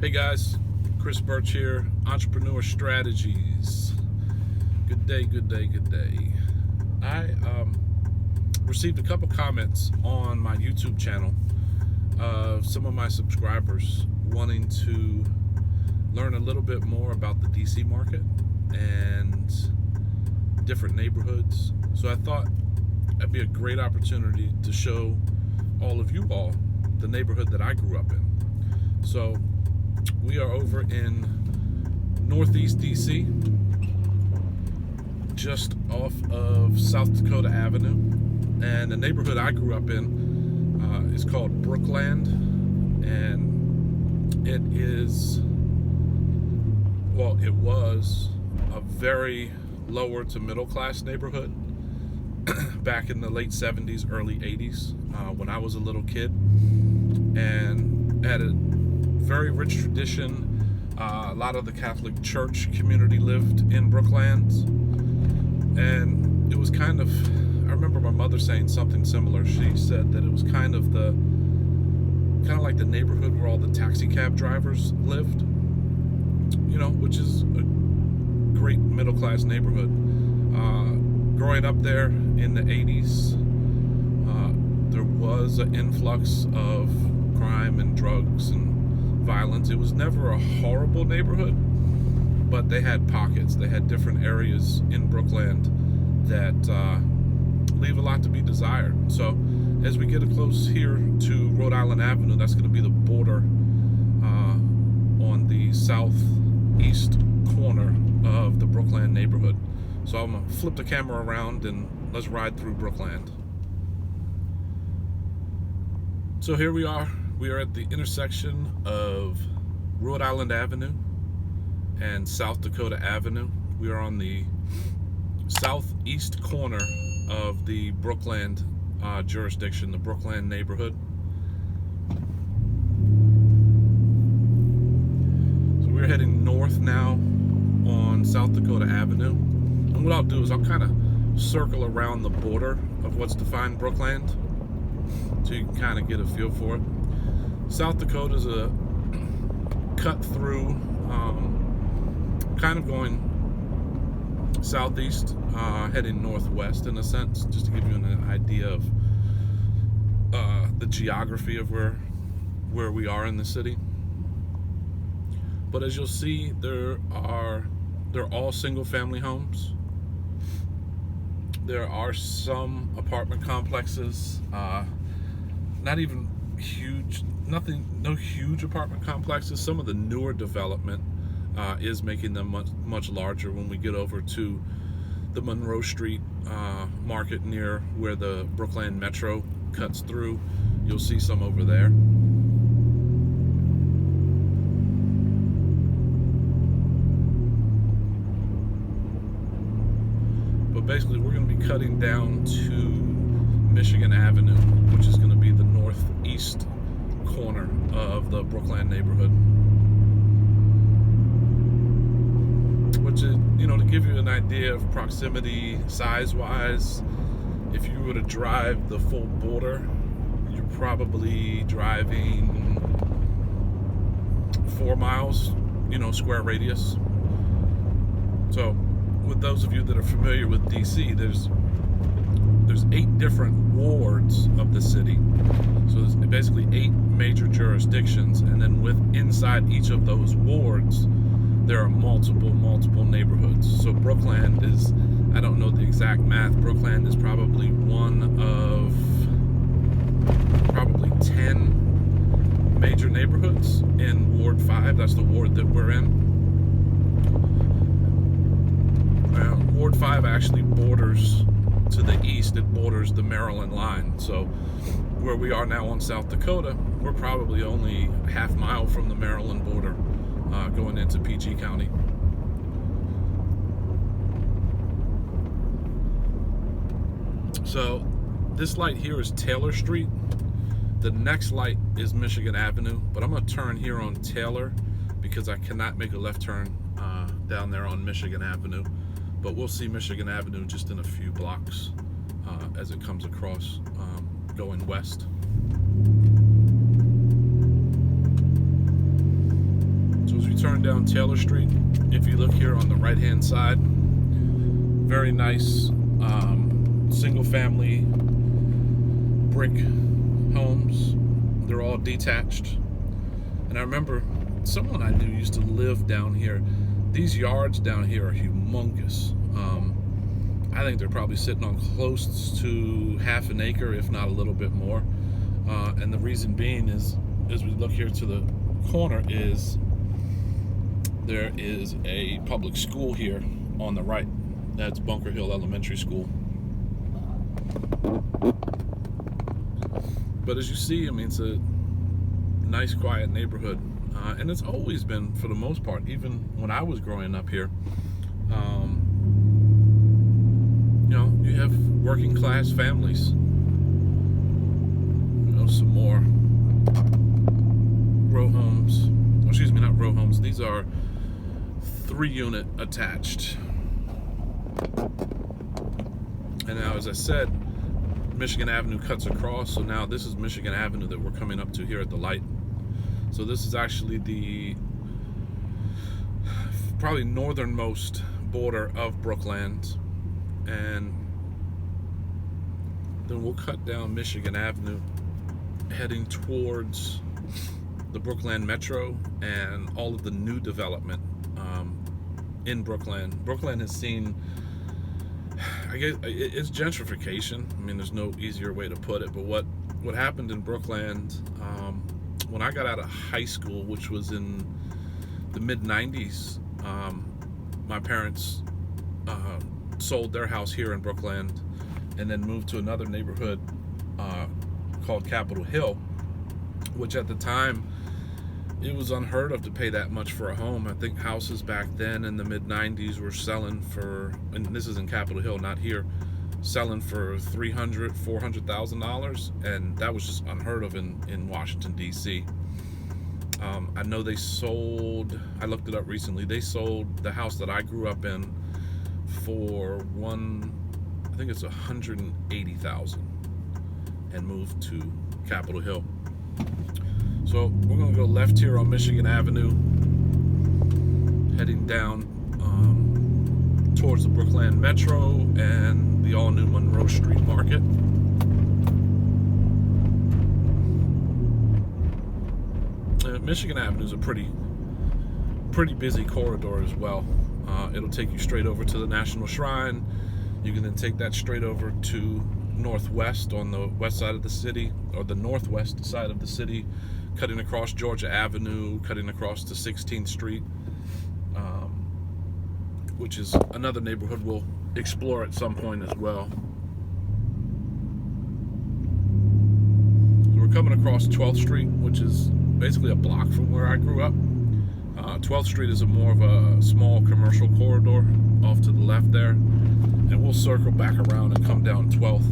Hey guys, Chris Birch here, Entrepreneur Strategies. Good day, good day, good day. I received a couple comments on my YouTube channel of some of my subscribers wanting to learn a little bit more about the DC market and different neighborhoods. So I thought that'd be a great opportunity to show all of you all the neighborhood that I grew up in. So we are over in Northeast DC, just off of South Dakota Avenue, and the neighborhood I grew up in is called Brookland, and it was a very lower to middle class neighborhood back in the late 70s, early 80s, when I was a little kid, and had a very rich tradition. A lot of the Catholic Church community lived in Brookland, and it was I remember my mother saying something similar. She said that it was kind of like the neighborhood where all the taxi cab drivers lived, which is a great middle class neighborhood. Growing up there in the 80s, there was an influx of crime and drugs and violence. It was never a horrible neighborhood, but they had pockets. They had different areas in Brookland that leave a lot to be desired. So as we get close here to Rhode Island Avenue, that's going to be the border on the southeast corner of the Brookland neighborhood. So I'm going to flip the camera around and let's ride through Brookland. So here we are. We are at the intersection of Rhode Island Avenue and South Dakota Avenue. We are on the southeast corner of the Brookland jurisdiction, the Brookland neighborhood. So we're heading north now on South Dakota Avenue. And what I'll do is I'll kind of circle around the border of what's defined Brookland so you can kind of get a feel for it. South Dakota is a cut through, kind of going southeast, heading northwest in a sense, just to give you an idea of the geography of where we are in the city. But as you'll see, they're all single family homes. There are some apartment complexes, not even huge, no huge apartment complexes. Some of the newer development is making them much larger. When we get over to the Monroe Street market near where the Brookland Metro cuts through, you'll see some over there. But basically we're going to be cutting down to Michigan Avenue, which is going to be the northeast corner of the Brookland neighborhood. Which is, to give you an idea of proximity size-wise, if you were to drive the full border, you're probably driving 4 miles, square radius. So with those of you that are familiar with DC, there's 8 different wards of the city. So there's basically 8 major jurisdictions, and then inside each of those wards, there are multiple neighborhoods. So Brookland is, I don't know the exact math, Brookland is probably one of 10 major neighborhoods in Ward 5. That's the ward that we're in. Ward 5 actually borders to the east, it borders the Maryland line. So where we are now on South Dakota, we're probably only a half mile from the Maryland border, going into PG County. So this light here is Taylor Street. The next light is Michigan Avenue, but I'm going to turn here on Taylor because I cannot make a left turn down there on Michigan Avenue. But we'll see Michigan Avenue just in a few blocks as it comes across going west. turn down Taylor Street, if you look here on the right hand side, very nice single family brick homes. They're all detached. And I remember someone I knew used to live down here. These yards down here are humongous. I think they're probably sitting on close to half an acre, if not a little bit more. And the reason being is, as we look here to the corner, is there is a public school here on the right. That's Bunker Hill Elementary School. But as you see, I mean, it's a nice, quiet neighborhood. And it's always been, for the most part, even when I was growing up here. You know, you have working class families. You know, some more row homes. Excuse me, not row homes. These are 3-unit attached. And now, as I said, Michigan Avenue cuts across. So now this is Michigan Avenue that we're coming up to here at the light. So this is actually the probably northernmost border of Brookland. And then we'll cut down Michigan Avenue, heading towards the Brookland Metro and all of the new development in Brookland. Brookland has seen, I guess, it's gentrification. I mean, there's no easier way to put it. But what happened in Brookland when I got out of high school, which was in the mid-90s, my parents sold their house here in Brookland and then moved to another neighborhood called Capitol Hill, which at the time, it was unheard of to pay that much for a home. I think houses back then in the mid-90s were selling for, and this is in Capitol Hill, not here, selling for $300,000, $400,000, and that was just unheard of in Washington, D.C. I know they sold, I looked it up recently, they sold the house that I grew up in for I think it's $180,000, and moved to Capitol Hill. So we're going to go left here on Michigan Avenue, heading down towards the Brookland Metro and the all-new Monroe Street Market. Michigan Avenue is a pretty busy corridor as well. It'll take you straight over to the National Shrine. You can then take that straight over to Northwest on the west side of the city, or the northwest side of the city, cutting across Georgia Avenue, cutting across to 16th Street, which is another neighborhood we'll explore at some point as well. So we're coming across 12th Street, which is basically a block from where I grew up. 12th Street is more of a small commercial corridor off to the left there, and we'll circle back around and come down 12th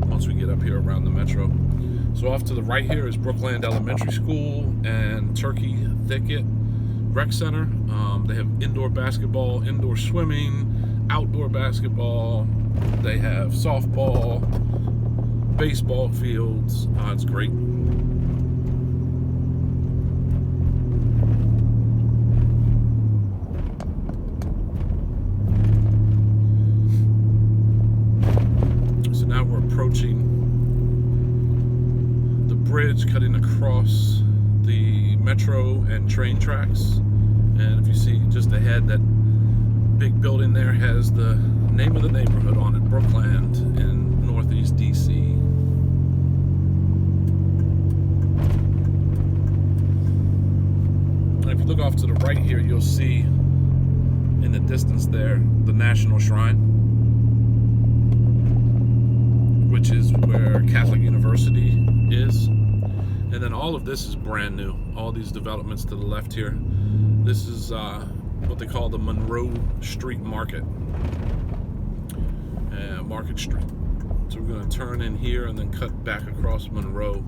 once we get up here around the Metro. So off to the right here is Brookland Elementary School and Turkey Thicket Rec Center. They have indoor basketball, indoor swimming, outdoor basketball. They have softball, baseball fields. It's great. So now we're approaching the bridge cutting across the metro and train tracks. And if you see just ahead, that big building there has the name of the neighborhood on it, Brookland, in Northeast DC. And if you look off to the right here, you'll see in the distance there the National Shrine, which is where Catholic University is. And then all of this is brand new. All these developments to the left here. This is what they call the Monroe Street Market. Market Street. So we're going to turn in here and then cut back across Monroe.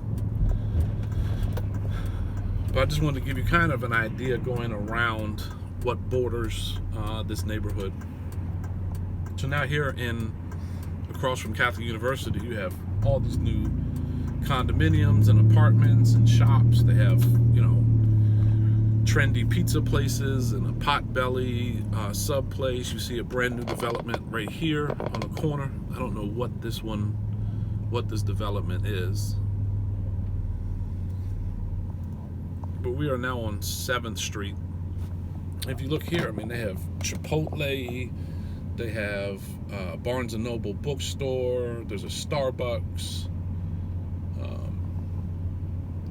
But I just wanted to give you kind of an idea going around what borders this neighborhood. So now here across from Catholic University, you have all these new condominiums and apartments and shops. They have, trendy pizza places and a Potbelly sub place. You see a brand new development right here on the corner. I don't know what this development is, but we are now on 7th Street. If you look here, I mean, they have Chipotle, they have Barnes & Noble bookstore, there's a Starbucks.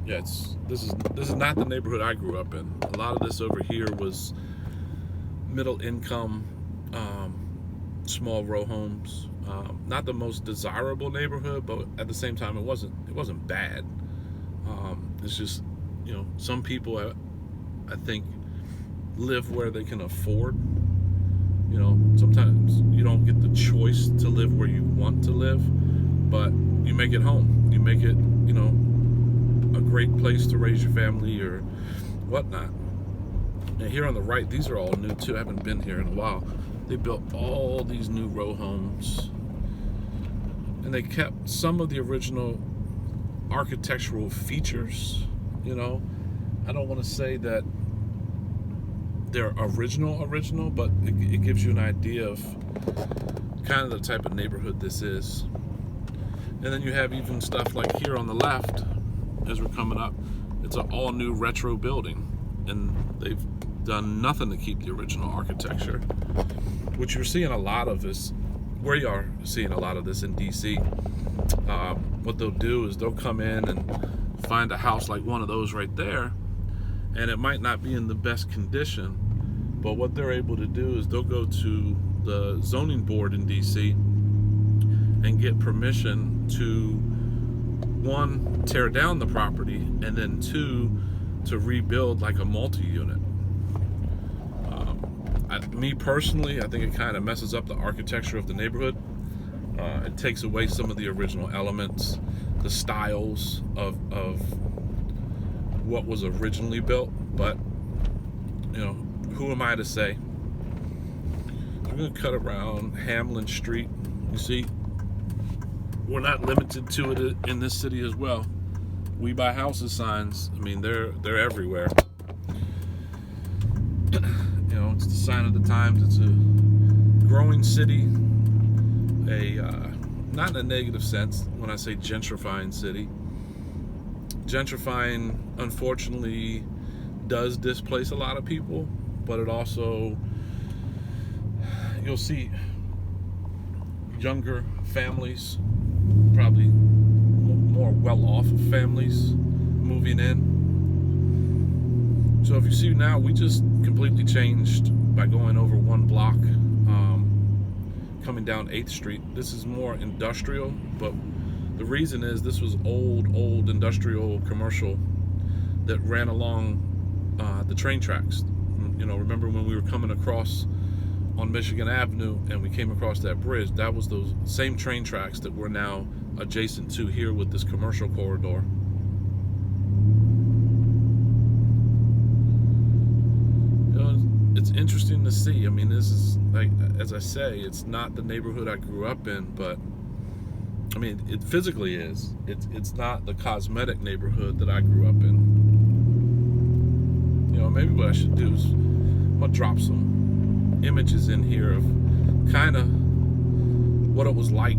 Yeah, this is not the neighborhood I grew up in. A lot of this over here was middle income, small row homes. Not the most desirable neighborhood, but at the same time, it wasn't bad. It's just, you know, some people I think live where they can afford. You know, sometimes you don't get the choice to live where you want to live, but you make it home. You make it, you know, a great place to raise your family or whatnot. And here on the right, these are all new too. I haven't been here in a while. They built all these new row homes, and they kept some of the original architectural features. You know, I don't want to say that they're original, but it gives you an idea of kind of the type of neighborhood this is. And then you have even stuff like here on the left, as we're coming up, it's an all new retro building, and they've done nothing to keep the original architecture, which you're seeing a lot of this, where you are seeing a lot of this in DC. What they'll do is they'll come in and find a house like one of those right there, and it might not be in the best condition, but what they're able to do is they'll go to the zoning board in DC and get permission to, 1, tear down the property, and then 2, to rebuild like a multi-unit. Me personally, I think it kind of messes up the architecture of the neighborhood. It takes away some of the original elements, the styles of what was originally built, but you know, who am I to say? We're going to cut around Hamlin Street. You see, we're not limited to it in this city as well. We buy houses signs. I mean, they're everywhere. You know, it's the sign of the times. It's a growing city. Not in a negative sense when I say gentrifying city. Gentrifying, unfortunately, does displace a lot of people, but it also, you'll see younger families, probably more well-off families moving in. So if you see now, we just completely changed by going over one block, coming down 8th Street. This is more industrial, but the reason is this was old industrial commercial that ran along the train tracks. You know, remember when we were coming across on Michigan Avenue and we came across that bridge? That was those same train tracks that we're now adjacent to here with this commercial corridor. You know, it's interesting to see. I mean, this is, like, as I say, it's not the neighborhood I grew up in, but I mean, it physically is. It's not the cosmetic neighborhood that I grew up in. You know, maybe what I should do is I'm gonna drop some images in here of kind of what it was like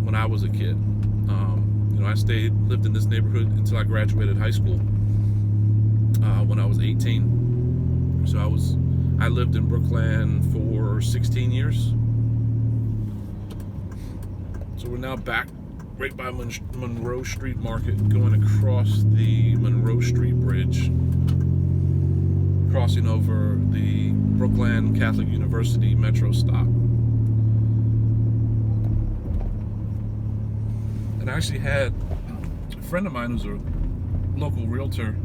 when I was a kid. You know, I lived in this neighborhood until I graduated high school when I was 18. So I lived in Brookland for 16 years. So we're now back right by Monroe Street Market, going across the Monroe Street Bridge, crossing over the Brookland Catholic University Metro stop. And I actually had a friend of mine who's a local realtor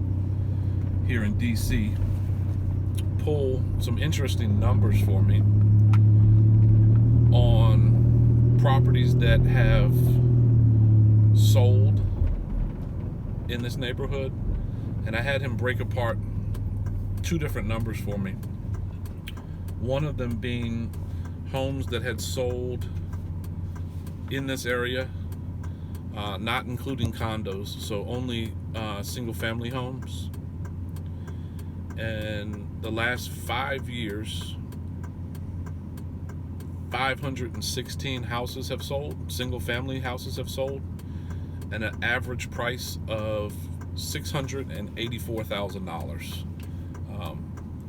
here in DC pull some interesting numbers for me on properties that have sold in this neighborhood, and I had him break apart 2 different numbers for me. One of them being homes that had sold in this area, not including condos, so only single family homes. And the last 5 years, 516 houses have sold, single family houses have sold, and an average price of $684,000.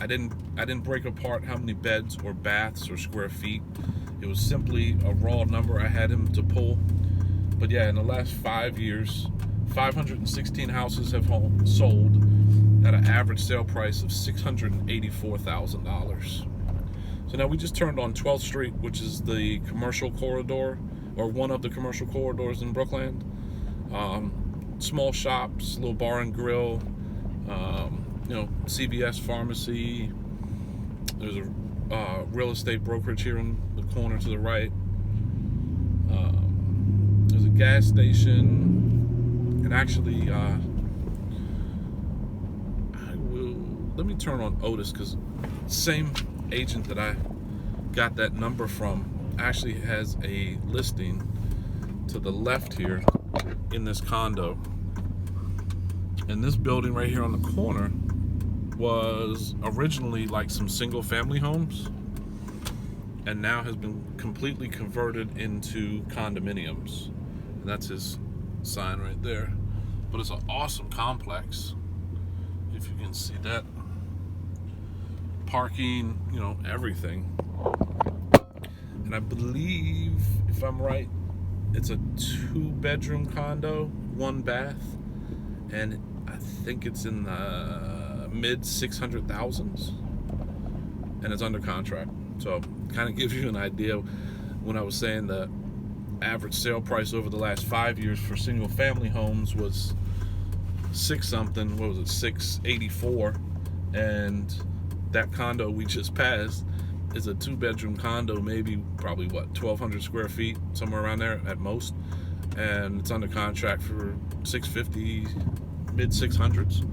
I didn't break apart how many beds or baths or square feet. It was simply a raw number I had him to pull. But yeah, in the last 5 years, 516 houses have sold at an average sale price of $684,000. So now we just turned on 12th Street, which is the commercial corridor, or one of the commercial corridors in Brookland. Small shops, little bar and grill, CVS pharmacy. There's a real estate brokerage here in the corner to the right. There's a gas station, and actually, let me turn on Otis, because same agent that I got that number from actually has a listing to the left here in this condo. And this building right here on the corner was originally like some single family homes, and now has been completely converted into condominiums. And that's his sign right there. But it's an awesome complex, if you can see that. Parking, everything. And I believe, if I'm right, it's a 2-bedroom condo, 1 bath, and I think it's in the mid 600,000s, and it's under contract. So kind of gives you an idea. When I was saying the average sale price over the last 5 years for single family homes was 684, and that condo we just passed is a 2-bedroom condo, probably 1,200 square feet, somewhere around there at most, and it's under contract for $650, mid 600s.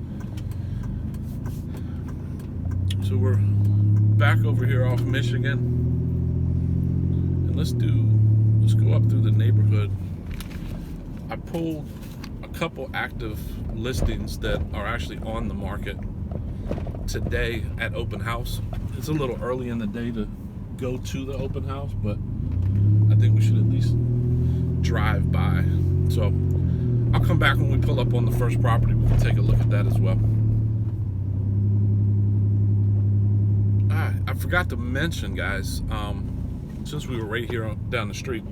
So we're back over here off Michigan, and let's go up through the neighborhood. I pulled a couple active listings that are actually on the market today at open house. It's a little early in the day to go to the open house, but I think we should at least drive by. So I'll come back when we pull up on the first property. We can take a look at that as well. I forgot to mention, guys, since we were right here down the street,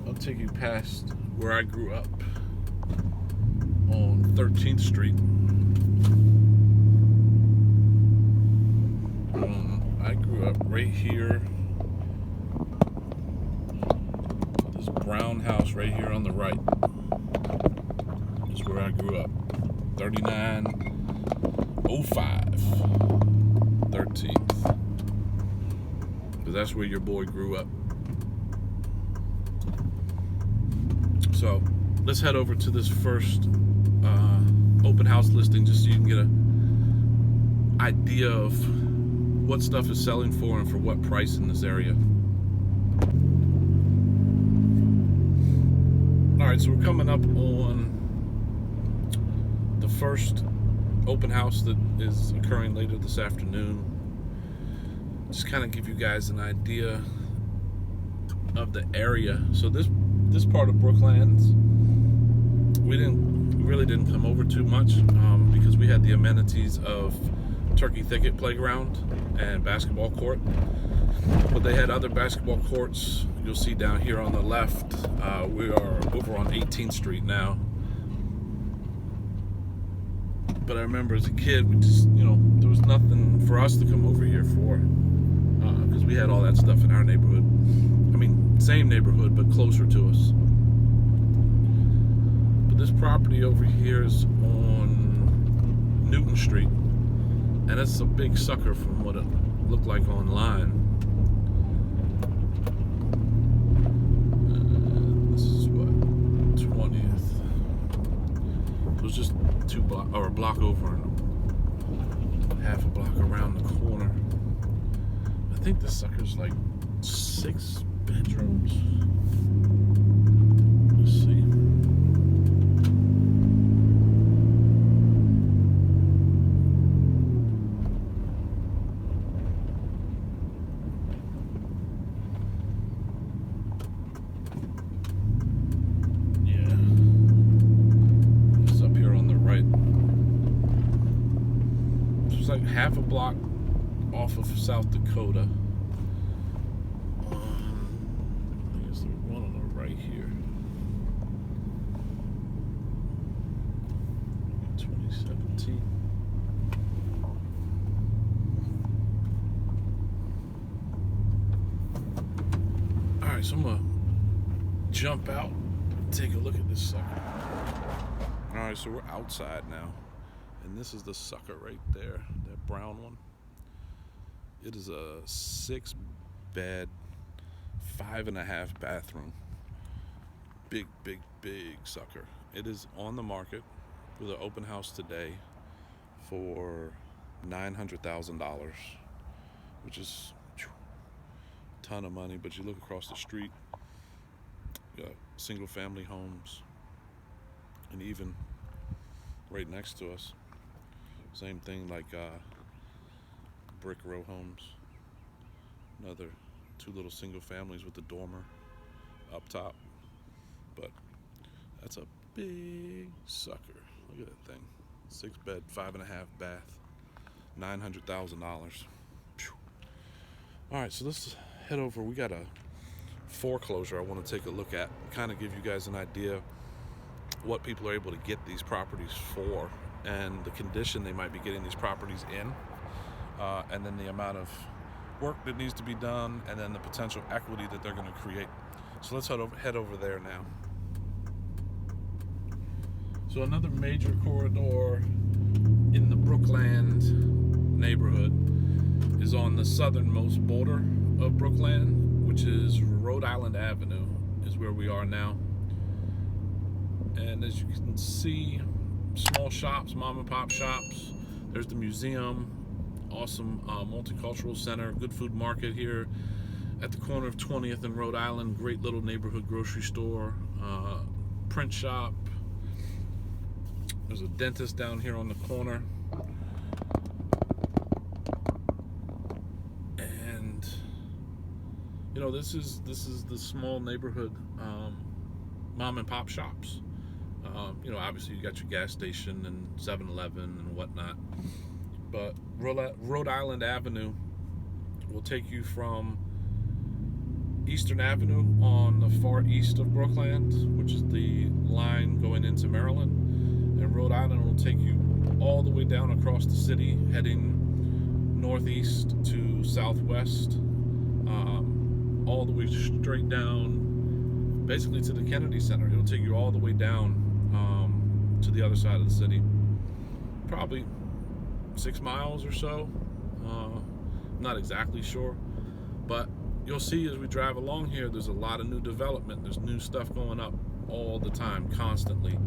I'll take you past where I grew up on 13th Street. I grew up right here. This brown house right here on the right is where I grew up. 3905 13th. Because that's where your boy grew up. So let's head over to this first open house listing, just so you can get an idea of what stuff is selling for and for what price in this area. Alright, so we're coming up on the first open house that is occurring later this afternoon. Just kind of give you guys an idea of the area. So this part of Brookland, we really didn't come over too much because we had the amenities of Turkey Thicket Playground and basketball court, but they had other basketball courts. You'll see down here on the left. We are over on 18th Street now. But I remember as a kid, we just, there was nothing for us to come over here for, because we had all that stuff in our neighborhood. I mean, same neighborhood, but closer to us. But this property over here is on Newton Street, and it's a big sucker from what it looked like online. This is what, 20th. It was just a block over and half a block around the corner. I think this sucker's like 6 bedrooms. Let's see. was like half a block off of South Dakota. I guess there's one on the right here. 2017. Alright, so I'm gonna jump out and take a look at this sucker. Alright, so we're outside now. And this is the sucker right there, that brown one. It is a 6-bed, 5.5 bathroom. Big sucker. It is on the market with an open house today for $900,000, which is a ton of money. But you look across the street, you got single family homes, and even right next to us, same thing, like brick row homes. Another 2 little single families with the dormer up top. But that's a big sucker. Look at that thing. 6-bed, 5.5 bath, $900,000. All right, so let's head over. We got a foreclosure I want to take a look at, kind of give you guys an idea what people are able to get these properties for, and the condition they might be getting these properties in, and then the amount of work that needs to be done, and then the potential equity that they're going to create. So let's head over there now. So another major corridor in the Brookland neighborhood is on the southernmost border of Brookland, which is Rhode Island Avenue, is where we are now. And as you can see, small shops, mom and pop shops. There's the museum, awesome multicultural center, good food market here at the corner of 20th and Rhode Island. Great little neighborhood grocery store, print shop. There's a dentist down here on the corner. And you know, this is the small neighborhood mom and pop shops. You know, obviously you got your gas station and 7-Eleven and whatnot, but Rhode Island Avenue will take you from Eastern Avenue on the far east of Brookland, which is the line going into Maryland, and Rhode Island will take you all the way down across the city, heading northeast to southwest, all the way straight down, basically to the Kennedy Center. It'll take you all the way down to the other side of the city, probably 6 miles or so. Not exactly sure, but you'll see as we drive along here, there's a lot of new development. There's new stuff going up all the time, constantly.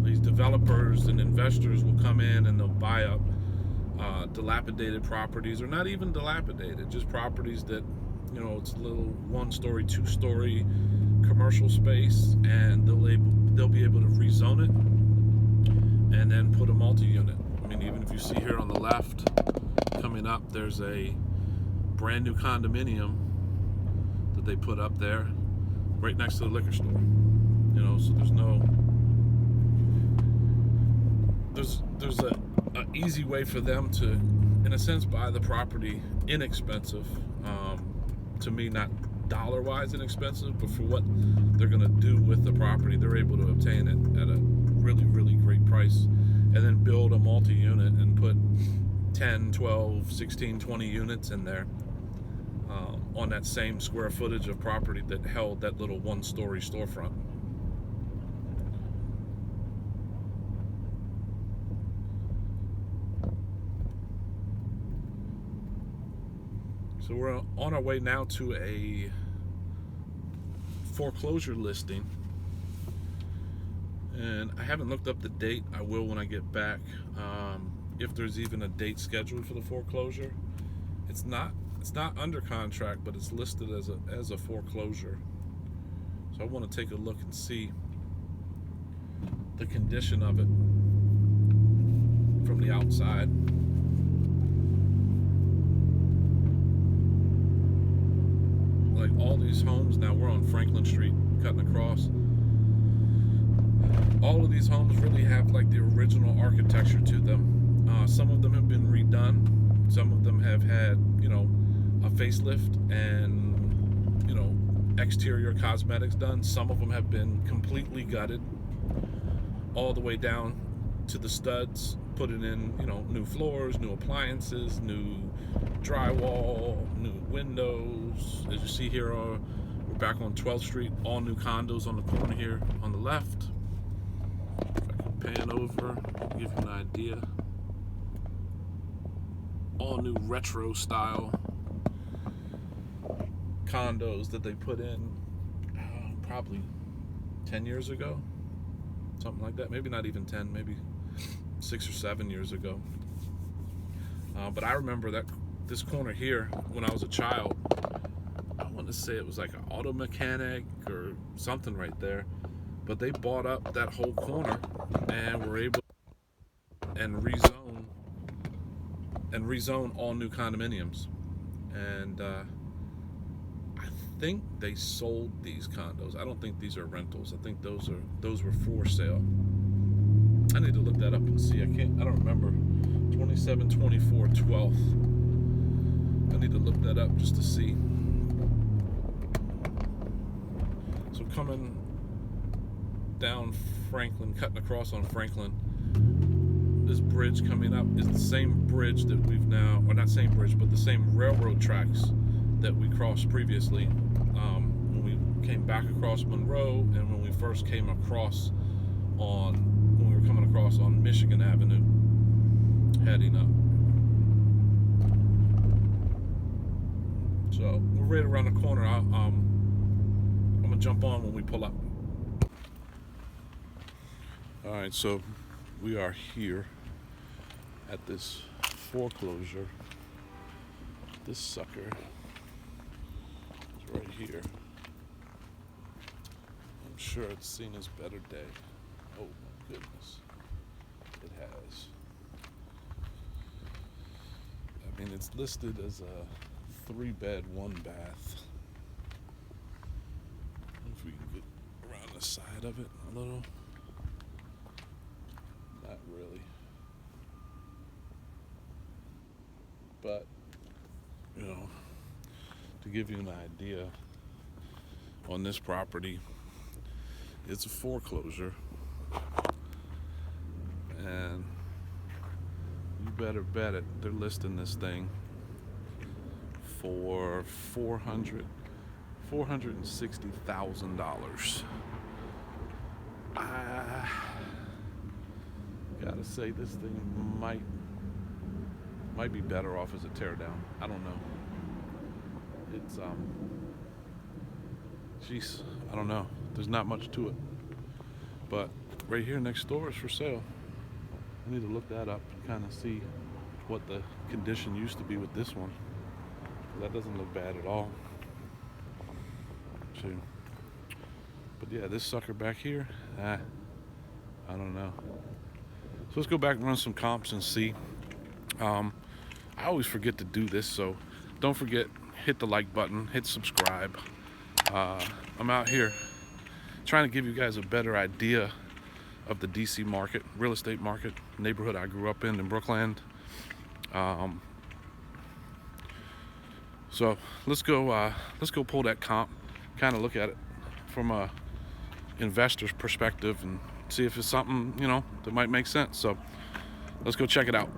These developers and investors will come in and they'll buy up dilapidated properties, or not even dilapidated, just properties that, you know, it's a little 1-story, 2-story commercial space, and they'll be able to rezone it and then put a multi-unit. I mean, even if you see here on the left coming up, there's a brand new condominium that they put up there right next to the liquor store. You know, so there's a easy way for them to, in a sense, buy the property inexpensive. To me, not dollar-wise inexpensive, but for what they're going to do with the property, they're able to obtain it at a really great price, and then build a multi-unit and put 10, 12, 16, 20 units in there on that same square footage of property that held that little 1-story storefront. So we're on our way now to a foreclosure listing, and I haven't looked up the date. I will when I get back, if there's even a date scheduled for the foreclosure. It's not under contract, but it's listed as a foreclosure. So I want to take a look and see the condition of it from the outside. Like all these homes now, we're on Franklin Street, cutting across. All of these homes really have like the original architecture to them. Some of them have been redone. Some of them have had, a facelift and, exterior cosmetics done. Some of them have been completely gutted all the way down to the studs, putting in, new floors, new appliances, new drywall, new windows. As you see here, we're back on 12th Street, all new condos on the corner here on the left. If I can pan over, give you an idea. All new retro style condos that they put in probably 10 years ago, something like that. Maybe not even 10, maybe 6 or 7 years ago. But I remember that this corner here when I was a child, I want to say it was like an auto mechanic or something right there, but they bought up that whole corner and were able and rezone all new condominiums. And I think they sold these condos. I don't think these are rentals. I think those were for sale. I need to look that up and see. I don't remember. 27, 24, 12th. I need to look that up just to see. So coming down Franklin, cutting across on Franklin, this bridge coming up is the same bridge that we've now, or not same bridge, but the same railroad tracks that we crossed previously when we came back across Monroe, and when we first came across when we were coming across on Michigan Avenue, heading up. So we're right around the corner. I'm gonna jump on when we pull up. All right, so we are here at this foreclosure. This sucker is right here. I'm sure it's seen its better day. Oh my goodness, it has. I mean, it's listed as a 3-bed, 1-bath. If we can get around the side of it a little. Not really. But, to give you an idea, on this property, it's a foreclosure. And you better bet it, they're listing this thing for $460,000. I gotta say, this thing might be better off as a teardown. I don't know. It's jeez, I don't know. There's not much to it. But right here next door is for sale. I need to look that up and kind of see what the condition used to be with this one. That doesn't look bad at all. So, but yeah, this sucker back here, I don't know. So let's go back and run some comps and see. I always forget to do this, so don't forget, hit the like button, hit subscribe. I'm out here trying to give you guys a better idea of the DC market, real estate market, neighborhood I grew up in Brookland. So let's go pull that comp, kind of look at it from a investor's perspective and see if it's something, that might make sense. So let's go check it out.